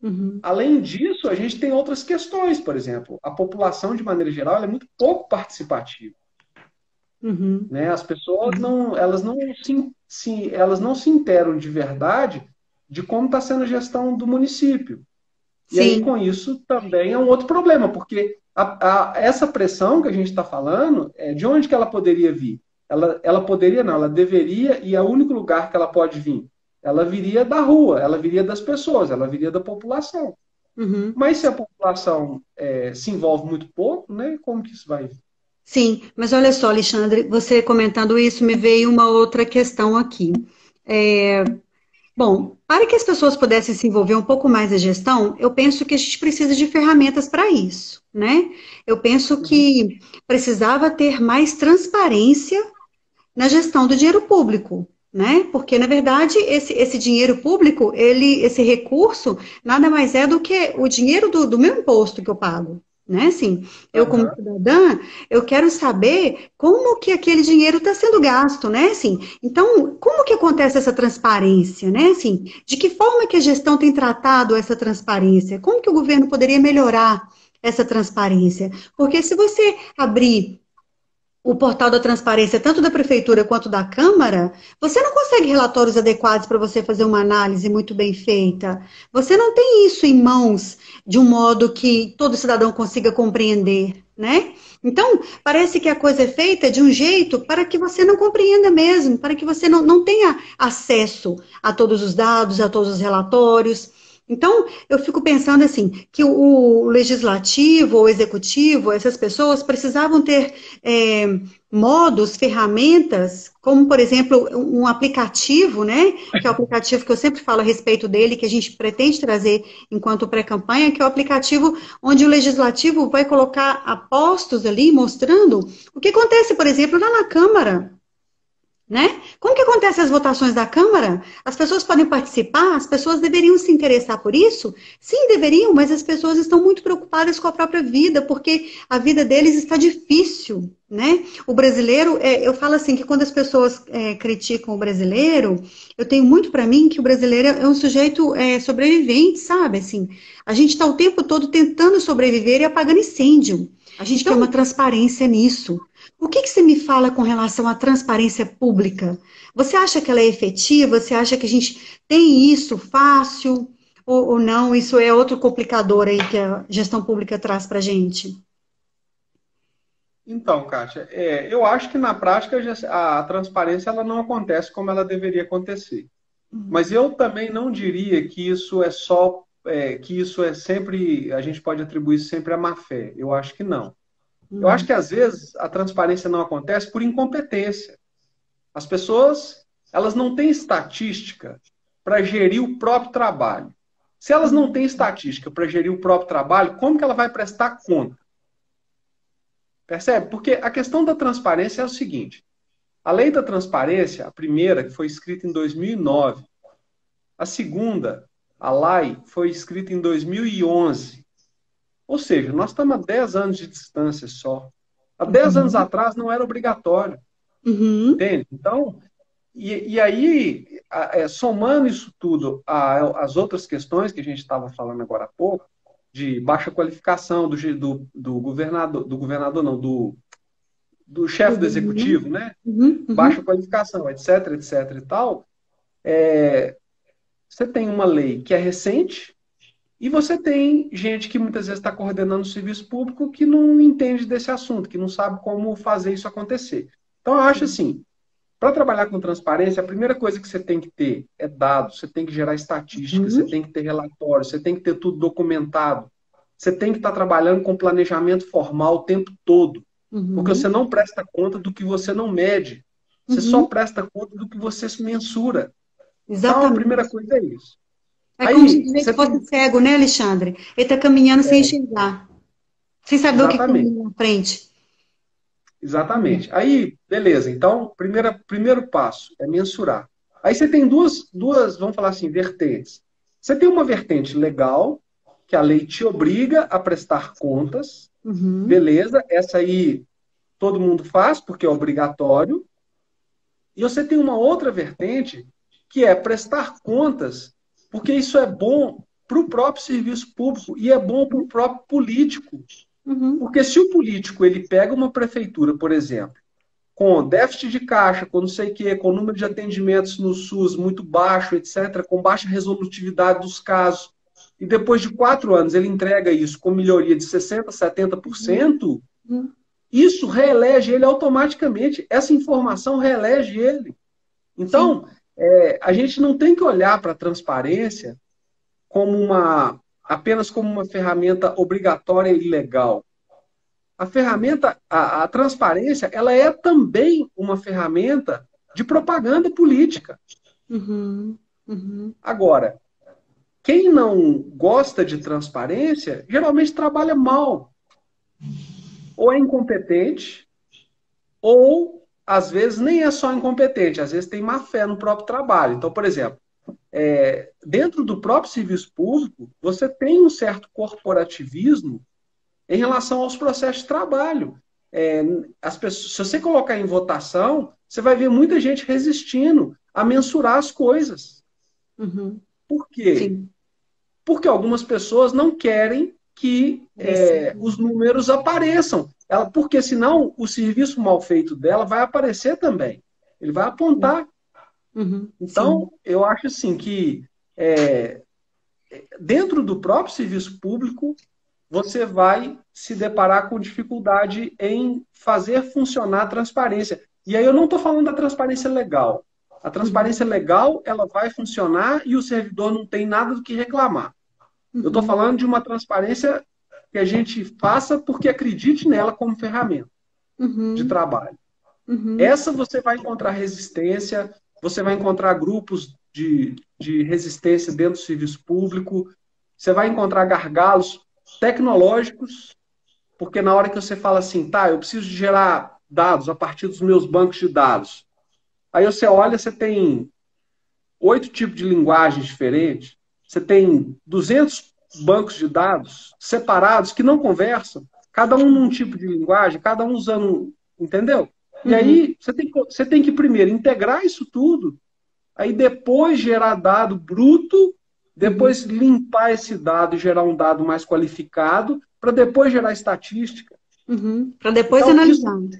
Uhum. Além disso, a gente tem outras questões, por exemplo, a população, de maneira geral, ela é muito pouco participativa, Uhum. né? As pessoas não, elas não elas não se interam de verdade de como está sendo a gestão do município. E aí, Sim. com isso, também é um outro problema, porque essa pressão que a gente está falando, de onde que ela poderia vir? Ela poderia, não, ela deveria, e é o único lugar que ela pode vir. Ela viria da rua, ela viria das pessoas, ela viria da população. Uhum. Mas se a população se envolve muito pouco, né, como que isso vai vir? Sim, mas olha só, Alexandre, você comentando isso, me veio uma outra questão aqui. É, bom, para que as pessoas pudessem se envolver um pouco mais na gestão, eu penso que a gente precisa de ferramentas para isso, né? Eu penso Uhum. que precisava ter mais transparência na gestão do dinheiro público, né? Porque, na verdade, esse dinheiro público, esse recurso, nada mais é do que o dinheiro do meu imposto que eu pago. Né? Assim, eu como Aham. cidadã, eu quero saber como que aquele dinheiro está sendo gasto, né? Assim, então, como que acontece essa transparência, né? Assim, de que forma que a gestão tem tratado essa transparência? Como que o governo poderia melhorar essa transparência? Porque se você abrir o portal da transparência, tanto da prefeitura quanto da Câmara, você não consegue relatórios adequados para você fazer uma análise muito bem feita. Você não tem isso em mãos de um modo que todo cidadão consiga compreender, né? Então, parece que a coisa é feita de um jeito para que você não compreenda mesmo, para que você não tenha acesso a todos os dados, a todos os relatórios. Então, eu fico pensando assim, que o legislativo ou executivo, essas pessoas precisavam ter modos, ferramentas, como, por exemplo, um aplicativo, né? Que é o aplicativo que eu sempre falo a respeito dele, que a gente pretende trazer enquanto pré-campanha, que é o aplicativo onde o legislativo vai colocar apostos ali, mostrando o que acontece, por exemplo, lá na Câmara, né? Como que acontecem as votações da Câmara? As pessoas podem participar? As pessoas deveriam se interessar por isso? Sim, deveriam, mas as pessoas estão muito preocupadas com a própria vida, porque a vida deles está difícil, né? O brasileiro, eu falo assim, que quando as pessoas criticam o brasileiro, eu tenho muito para mim que o brasileiro é um sujeito sobrevivente, sabe? Assim, a gente está o tempo todo tentando sobreviver e apagando incêndio. A gente quer uma Então, transparência nisso. O que que você me fala com relação à transparência pública? Você acha que ela é efetiva? Você acha que a gente tem isso fácil? Ou não? Isso é outro complicador aí que a gestão pública traz para a gente? então, Kátia, eu acho que na prática a transparência ela não acontece como ela deveria acontecer. Mas eu também não diria que isso é só, que isso é sempre, a gente pode atribuir isso sempre à má fé. Eu acho que não. Eu acho Uhum, que às vezes a transparência não acontece por incompetência. As pessoas, elas não têm estatística para gerir o próprio trabalho. Se elas não têm estatística para gerir o próprio trabalho, como que ela vai prestar conta? Percebe? Porque a questão da transparência é o seguinte: a lei da transparência, a primeira, que foi escrita em 2009, a segunda, a LAI, foi escrita em 2011. Ou seja, nós estamos a 10 anos de distância só. Há 10 anos uhum, atrás não era obrigatório, uhum, entende? Então, e aí, somando isso tudo às outras questões que a gente estava falando agora há pouco, de baixa qualificação do governador não, do chefe do uhum, executivo, né? uhum, Baixa uhum. qualificação, etc, etc e tal, você tem uma lei que é recente e você tem gente que muitas vezes está coordenando o serviço público que não entende desse assunto, que não sabe como fazer isso acontecer. Então, eu acho assim, para trabalhar com transparência, a primeira coisa que você tem que ter é dados, você tem que gerar estatística, você Uhum, tem que ter relatório, você tem que ter tudo documentado, você tem que estar trabalhando com planejamento formal o tempo todo, porque você uhum, não presta conta do que você não mede, você só uhum. presta conta do que você mensura. Então, a primeira Exatamente. coisa é isso. É como se o Aí, sujeito você fosse tem. cego, né, Alexandre? Ele está caminhando sem enxergar, sem saber o que Exatamente. caminha na frente. Exatamente. Aí, beleza. Então, primeiro passo é mensurar. Aí você tem duas, vamos falar assim, vertentes. Você tem uma vertente legal, que a lei te obriga a prestar contas. Uhum, Beleza, essa aí todo mundo faz, porque é obrigatório. E você tem uma outra vertente, que é prestar contas, porque isso é bom. para o próprio serviço público e é bom para o próprio político. Uhum. Porque se o político ele pega uma prefeitura, por exemplo, com déficit de caixa, com não sei o quê, com número de atendimentos no SUS muito baixo, etc., com baixa resolutividade dos casos, e depois de 4 anos ele entrega isso com melhoria de 60%, 70%, Uhum. isso reelege ele automaticamente. Essa informação reelege ele. Sim. Então, a gente não tem que olhar para a transparência como apenas como uma ferramenta obrigatória e legal. A ferramenta, a transparência, ela é também uma ferramenta de propaganda política. Uhum. Uhum. Agora, quem não gosta de transparência, geralmente trabalha mal. Ou é incompetente, ou, às vezes, nem é só incompetente, às vezes tem má fé no próprio trabalho. Então, por exemplo, dentro do próprio serviço público, você tem um certo corporativismo em relação aos processos de trabalho. As pessoas, se você colocar em votação, você vai ver muita gente resistindo a mensurar as coisas. Uhum. Por quê? Sim. Porque algumas pessoas não querem que os números apareçam. Porque senão o serviço mal feito dela vai aparecer também. Ele vai apontar. Uhum. Sim. Então, eu acho assim que dentro do próprio serviço público, você vai se deparar com dificuldade em fazer funcionar a transparência. E aí eu não estou falando da transparência legal. A transparência Uhum. legal, ela vai funcionar e o servidor não tem nada do que reclamar. Eu estou Uhum. falando de uma transparência que a gente faça porque acredite nela como ferramenta de Uhum. trabalho. Uhum. Essa você vai encontrar resistência, você vai encontrar grupos de resistência dentro do serviço público, você vai encontrar gargalos tecnológicos, porque na hora que você fala assim, tá, eu preciso de gerar dados a partir dos meus bancos de dados. Aí você olha, você tem 8 tipos de linguagens diferentes, você tem 200 bancos de dados separados que não conversam, cada um num tipo de linguagem, cada um usando, entendeu? E Uhum. aí você tem que primeiro integrar isso tudo, aí depois gerar dado bruto, Uhum. depois limpar esse dado e gerar um dado mais qualificado, para depois gerar estatística. Uhum. Para depois Então, isso analisar.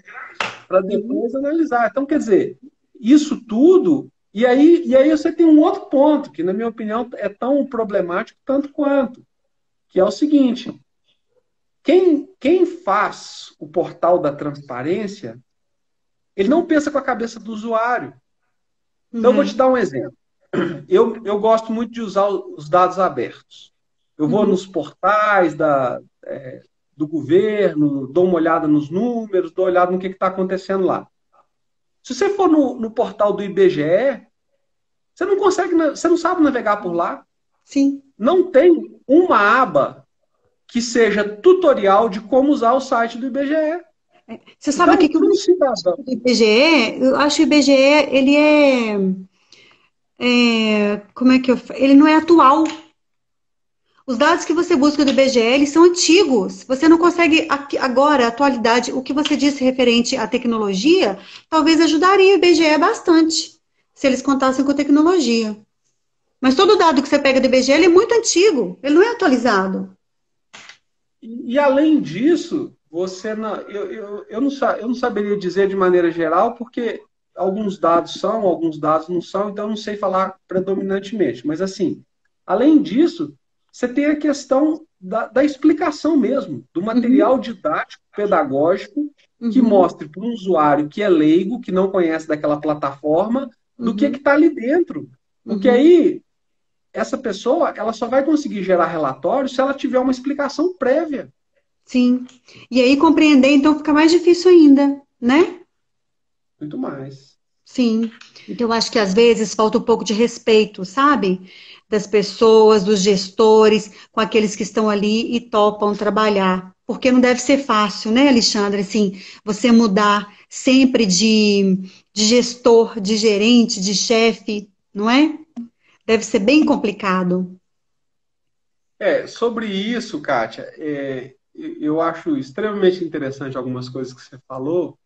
para Uhum. depois analisar. Então, quer dizer, isso tudo. E aí você tem um outro ponto, que, na minha opinião, é tão problemático tanto quanto, que é o seguinte: quem faz o portal da transparência, ele não pensa com a cabeça do usuário. Então, eu vou te Uhum. dar um exemplo. Eu gosto muito de usar os dados abertos. Eu vou Uhum. nos portais do governo, dou uma olhada nos números, dou uma olhada no que está acontecendo lá. Se você for no portal do IBGE, você não consegue, você não sabe navegar por lá. Sim. Não tem uma aba que seja tutorial de como usar o site do IBGE. Você sabe o que Então, que eu para um acho cidadão. do IBGE? Eu acho que o IBGE, ele como é que ele não é atual. Os dados que você busca do IBGE, eles são antigos. Você não consegue, agora, atualidade, o que você disse referente à tecnologia, talvez ajudaria o IBGE bastante, se eles contassem com tecnologia. Mas todo dado que você pega do IBGE, ele é muito antigo, ele não é atualizado. E além disso, você não, eu não saberia dizer de maneira geral, porque alguns dados são, alguns dados não são, então eu não sei falar predominantemente. Mas, assim, além disso, você tem a questão da explicação mesmo, do Uhum, material didático, pedagógico, que uhum, mostre para um usuário que é leigo, que não conhece daquela plataforma, do que uhum, está ali dentro. Porque uhum. aí, essa pessoa, ela só vai conseguir gerar relatório se ela tiver uma explicação prévia. Sim. E aí compreender, então, fica mais difícil ainda, né? Muito mais. Sim. Então, eu acho que às vezes falta um pouco de respeito, sabe? Das pessoas, dos gestores, com aqueles que estão ali e topam trabalhar. Porque não deve ser fácil, né, Alexandre? Assim, você mudar sempre de gestor, de gerente, de chefe, não é? Deve ser bem complicado. Sobre isso, Kátia, eu acho extremamente interessante algumas coisas que você falou.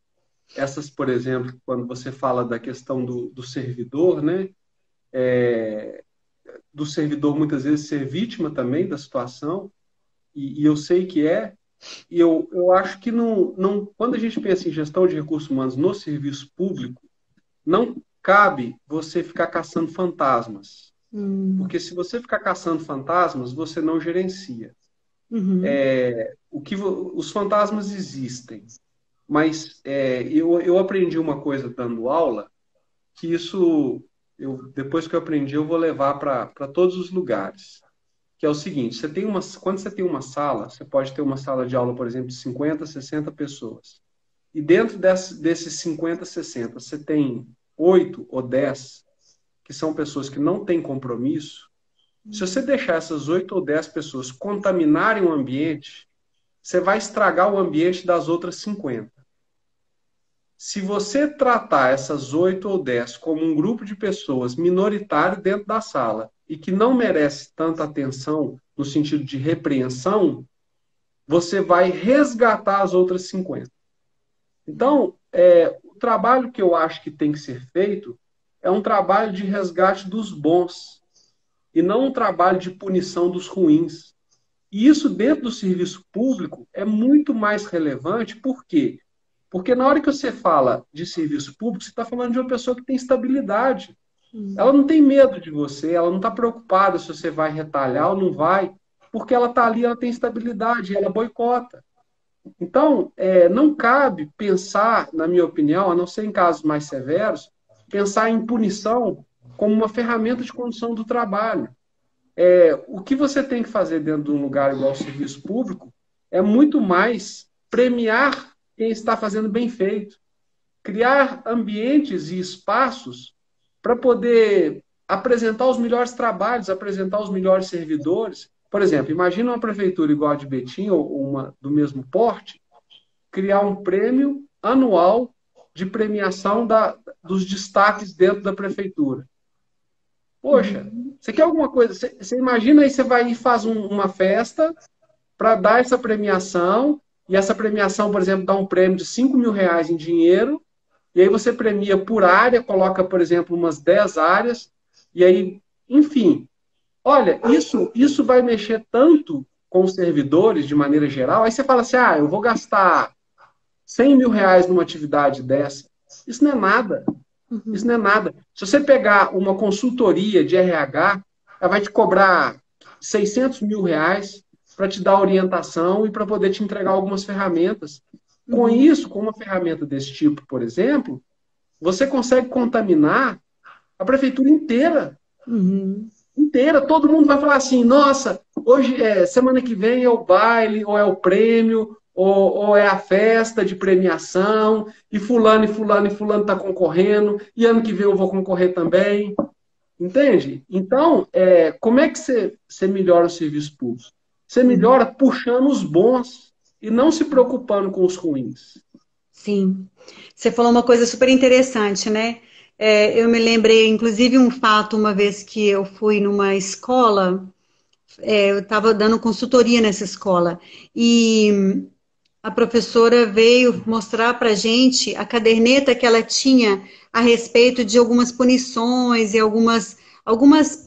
Essas, por exemplo, quando você fala da questão do servidor, né? do servidor muitas vezes ser vítima também da situação, e eu sei que é, e eu acho que quando a gente pensa em gestão de recursos humanos no serviço público, não cabe você ficar caçando fantasmas. Porque se você ficar caçando fantasmas, você não gerencia. Uhum. Os fantasmas existem, mas eu aprendi uma coisa dando aula, que isso, depois que eu aprendi, eu vou levar para todos os lugares. Que é o seguinte, quando você tem uma sala, você pode ter uma sala de aula, por exemplo, de 50, 60 pessoas. E dentro desses 50, 60, você tem 8 ou 10 que são pessoas que não têm compromisso. Se você deixar essas 8 ou 10 pessoas contaminarem o ambiente, você vai estragar o ambiente das outras 50. Se você tratar essas 8 ou 10 como um grupo de pessoas minoritário dentro da sala e que não merece tanta atenção no sentido de repreensão, você vai resgatar as outras 50. Então, o trabalho que eu acho que tem que ser feito é um trabalho de resgate dos bons e não um trabalho de punição dos ruins. E isso dentro do serviço público é muito mais relevante, por quê? Porque na hora que você fala de serviço público, você está falando de uma pessoa que tem estabilidade. Ela não tem medo de você, ela não está preocupada se você vai retalhar ou não vai, porque ela está ali, ela tem estabilidade, ela boicota. Então, não cabe pensar, na minha opinião, a não ser em casos mais severos, pensar em punição como uma ferramenta de condução do trabalho. O que você tem que fazer dentro de um lugar igual ao serviço público é muito mais premiar quem está fazendo bem feito, criar ambientes e espaços para poder apresentar os melhores trabalhos, apresentar os melhores servidores. Por exemplo, imagina uma prefeitura igual a de Betim, ou uma do mesmo porte, criar um prêmio anual de premiação dos destaques dentro da prefeitura. Poxa, você quer alguma coisa? Você imagina aí, você vai e faz uma festa para dar essa premiação, e essa premiação, por exemplo, dá um prêmio de R$ 5.000 em dinheiro, e aí você premia por área, coloca, por exemplo, umas 10 áreas, e aí, enfim. Olha, isso vai mexer tanto com os servidores, de maneira geral, aí você fala assim, eu vou gastar R$ 100.000 numa atividade dessa. Isso não é nada. Isso não é nada. Se você pegar uma consultoria de RH, ela vai te cobrar R$ 600.000 para te dar orientação e para poder te entregar algumas ferramentas. Com isso, com uma ferramenta desse tipo, por exemplo, você consegue contaminar a prefeitura inteira. Inteira. Todo mundo vai falar assim, nossa, hoje, semana que vem é o baile, ou é o prêmio, ou é a festa de premiação, e fulano, e fulano, e fulano está concorrendo, e ano que vem eu vou concorrer também. Entende? Então, como é que você melhora o serviço público? Você melhora puxando os bons e não se preocupando com os ruins. Sim. Você falou uma coisa super interessante, né? Eu me lembrei, inclusive, um fato, uma vez que eu fui numa escola, eu estava dando consultoria nessa escola, e a professora veio mostrar para a gente a caderneta que ela tinha a respeito de algumas punições e algumas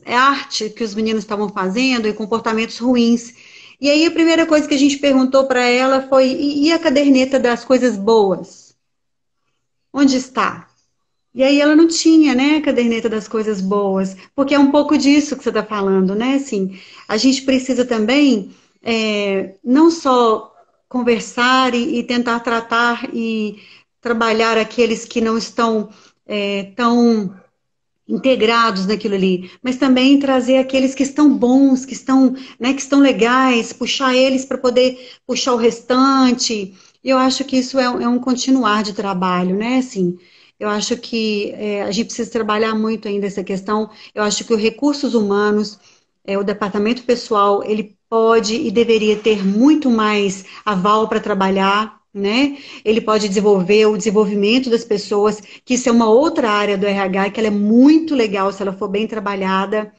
artes que os meninos estavam fazendo e comportamentos ruins. E aí a primeira coisa que a gente perguntou para ela foi: e a caderneta das coisas boas? Onde está? E aí ela não tinha, né, a caderneta das coisas boas, porque é um pouco disso que você está falando, né? Assim, a gente precisa também não só conversar e tentar tratar e trabalhar aqueles que não estão tão integrados naquilo ali, mas também trazer aqueles que estão bons, né, que estão legais, puxar eles para poder puxar o restante. E eu acho que isso é um continuar de trabalho, né? Assim, eu acho que a gente precisa trabalhar muito ainda essa questão. Eu acho que os recursos humanos, o departamento pessoal, ele pode e deveria ter muito mais aval para trabalhar, né? Ele pode desenvolver o desenvolvimento das pessoas, que isso é uma outra área do RH, que ela é muito legal se ela for bem trabalhada,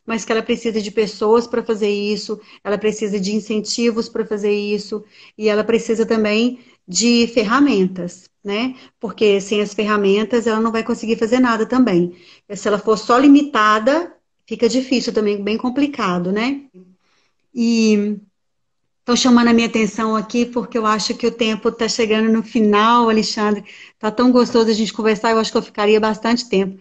mas que ela precisa de pessoas para fazer isso, ela precisa de incentivos para fazer isso, e ela precisa também de ferramentas, né? Porque sem as ferramentas ela não vai conseguir fazer nada também. Se ela for só limitada, Fica difícil também, bem complicado, né? E estão chamando a minha atenção aqui porque eu acho que o tempo está chegando no final, Alexandre. Tá tão gostoso a gente conversar, eu acho que eu ficaria bastante tempo.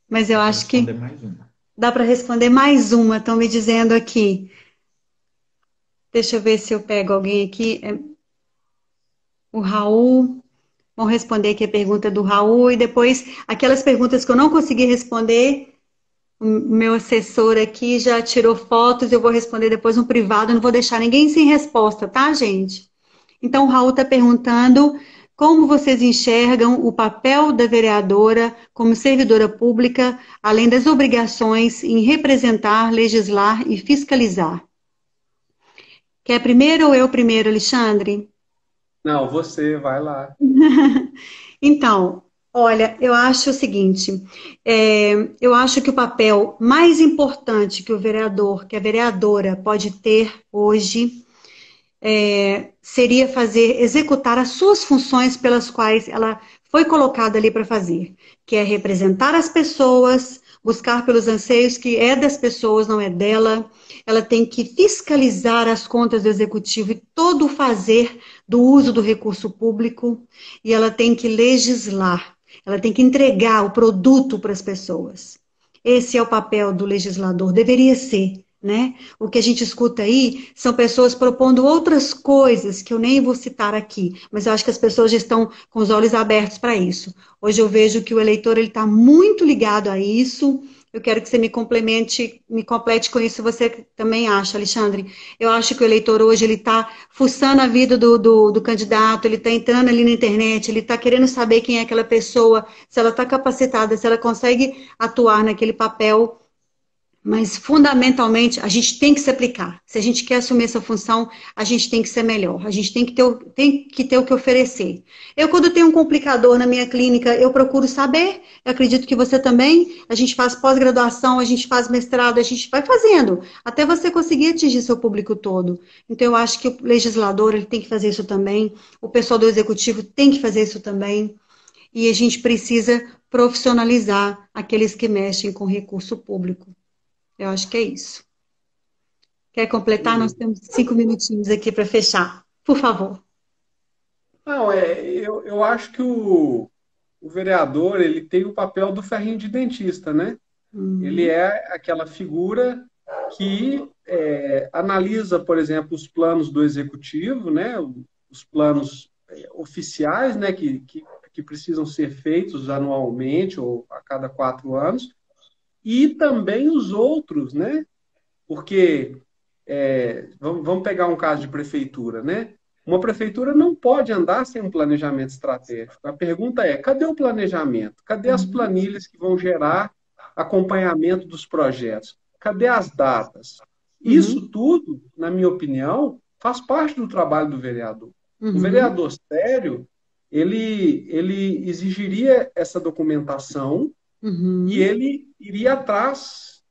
Mas eu Dá para acho que responder mais uma. dá para responder mais uma, estão me dizendo aqui. Deixa eu ver se eu pego alguém aqui. O Raul. Vamos responder aqui a pergunta do Raul e depois aquelas perguntas que eu não consegui responder. O meu assessor aqui já tirou fotos, eu vou responder depois no privado, não vou deixar ninguém sem resposta, tá, gente? Então, o Raul está perguntando como vocês enxergam o papel da vereadora como servidora pública, além das obrigações em representar, legislar e fiscalizar. Quer primeiro ou eu primeiro, Alexandre? Não, você vai lá. Então, olha, eu acho o seguinte, eu acho que o papel mais importante que o vereador, que a vereadora pode ter hoje, seria executar as suas funções pelas quais ela foi colocada ali para fazer, que é representar as pessoas, buscar pelos anseios que é das pessoas, não é dela. Ela tem que fiscalizar as contas do executivo e todo o fazer do uso do recurso público, e ela tem que legislar, ela tem que entregar o produto para as pessoas. Esse é o papel do legislador, deveria ser, né? O que a gente escuta aí são pessoas propondo outras coisas que eu nem vou citar aqui, mas eu acho que as pessoas já estão com os olhos abertos para isso. Hoje eu vejo que o eleitor ele está muito ligado a isso. Eu quero que você me complemente, me complete com isso. Você também acha, Alexandre? Eu acho que o eleitor hoje ele está fuçando a vida do candidato, ele está entrando ali na internet, ele está querendo saber quem é aquela pessoa, se ela está capacitada, se ela consegue atuar naquele papel, mas, fundamentalmente, a gente tem que se aplicar. Se a gente quer assumir essa função, a gente tem que ser melhor. A gente tem que ter o que oferecer. Eu, quando tenho um complicador na minha clínica, eu procuro saber. Eu acredito que você também. A gente faz pós-graduação, a gente faz mestrado, a gente vai fazendo, até você conseguir atingir seu público todo. Então, eu acho que o legislador ele tem que fazer isso também. O pessoal do executivo tem que fazer isso também. E a gente precisa profissionalizar aqueles que mexem com recurso público. Eu acho que é isso. Quer completar? Nós Uhum. temos 5 minutinhos aqui para fechar. Por favor. Não, eu acho que o vereador ele tem o papel do ferrinho de dentista, né? Ele Uhum, é aquela figura que analisa, por exemplo, os planos do executivo, né? Os planos oficiais, né? Que precisam ser feitos anualmente ou a cada 4 anos, e também os outros, né? Porque vamos pegar um caso de prefeitura, né? Uma prefeitura não pode andar sem um planejamento estratégico. A pergunta é: cadê o planejamento? Cadê as uhum, planilhas que vão gerar acompanhamento dos projetos? Cadê as datas? uhum, Isso tudo, na minha opinião, faz parte do trabalho do vereador. Um uhum, vereador sério, ele exigiria essa documentação e uhum, ele iria atrás,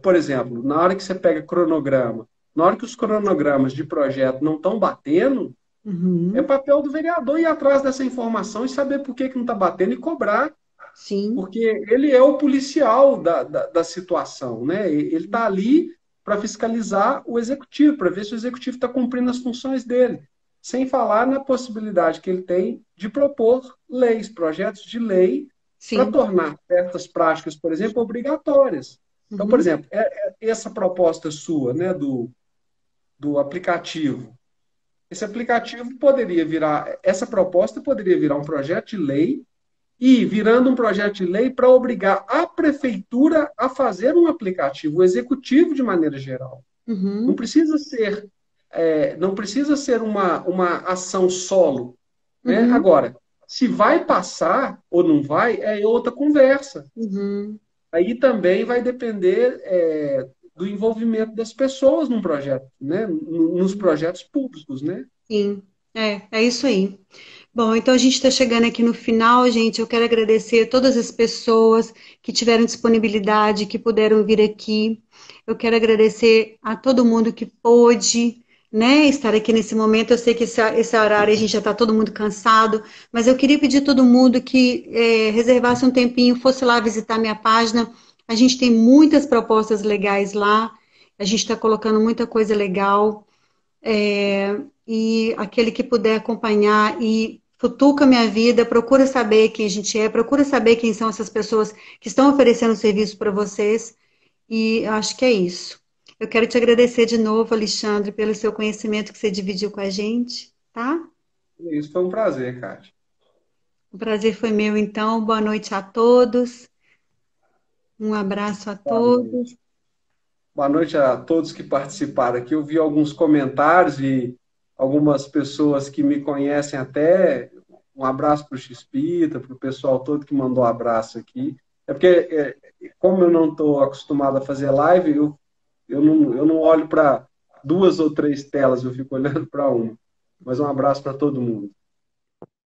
por exemplo, na hora que você pega cronograma, na hora que os cronogramas de projeto não estão batendo, é uhum. papel do vereador ir atrás dessa informação e saber por que não está batendo e cobrar, Sim. porque ele é o policial da situação, né? Ele está ali para fiscalizar o executivo, para ver se o executivo está cumprindo as funções dele, sem falar na possibilidade que ele tem de propor leis, projetos de lei para Sim. tornar certas práticas, por exemplo, obrigatórias. Então, por Uhum, exemplo, essa proposta sua, né, do aplicativo, esse aplicativo poderia virar, essa proposta poderia virar um projeto de lei e virando um projeto de lei para obrigar a prefeitura a fazer um aplicativo, o executivo de maneira geral. Não uhum, precisa ser, não precisa ser uma ação solo, né? uhum, Agora, se vai passar ou não vai, é outra conversa. uhum. Aí também vai depender do envolvimento das pessoas num projeto, né? Nos projetos públicos, né? Sim. É isso aí. Bom, então a gente está chegando aqui no final, gente. Eu quero agradecer a todas as pessoas que tiveram disponibilidade, que puderam vir aqui. Eu quero agradecer a todo mundo que pôde, né, estar aqui nesse momento. Eu sei que esse horário a gente já está todo mundo cansado, mas eu queria pedir a todo mundo que reservasse um tempinho, fosse lá visitar minha página. A gente tem muitas propostas legais lá, a gente está colocando muita coisa legal. E aquele que puder acompanhar e futuca minha vida, procura saber quem a gente é, procura saber quem são essas pessoas que estão oferecendo serviço para vocês. E eu acho que é isso. Eu quero te agradecer de novo, Alexandre, pelo seu conhecimento que você dividiu com a gente, tá? Isso foi um prazer, Kátia. O prazer foi meu, então. Boa noite a todos. Um abraço a Boa noite. todos. Boa noite a todos que participaram aqui. Eu vi alguns comentários e algumas pessoas que me conhecem até. Um abraço para o Xpita, para o pessoal todo que mandou abraço aqui. É porque, como eu não estou acostumado a fazer live, eu não olho para duas ou três telas, eu fico olhando para uma. Mas um abraço para todo mundo.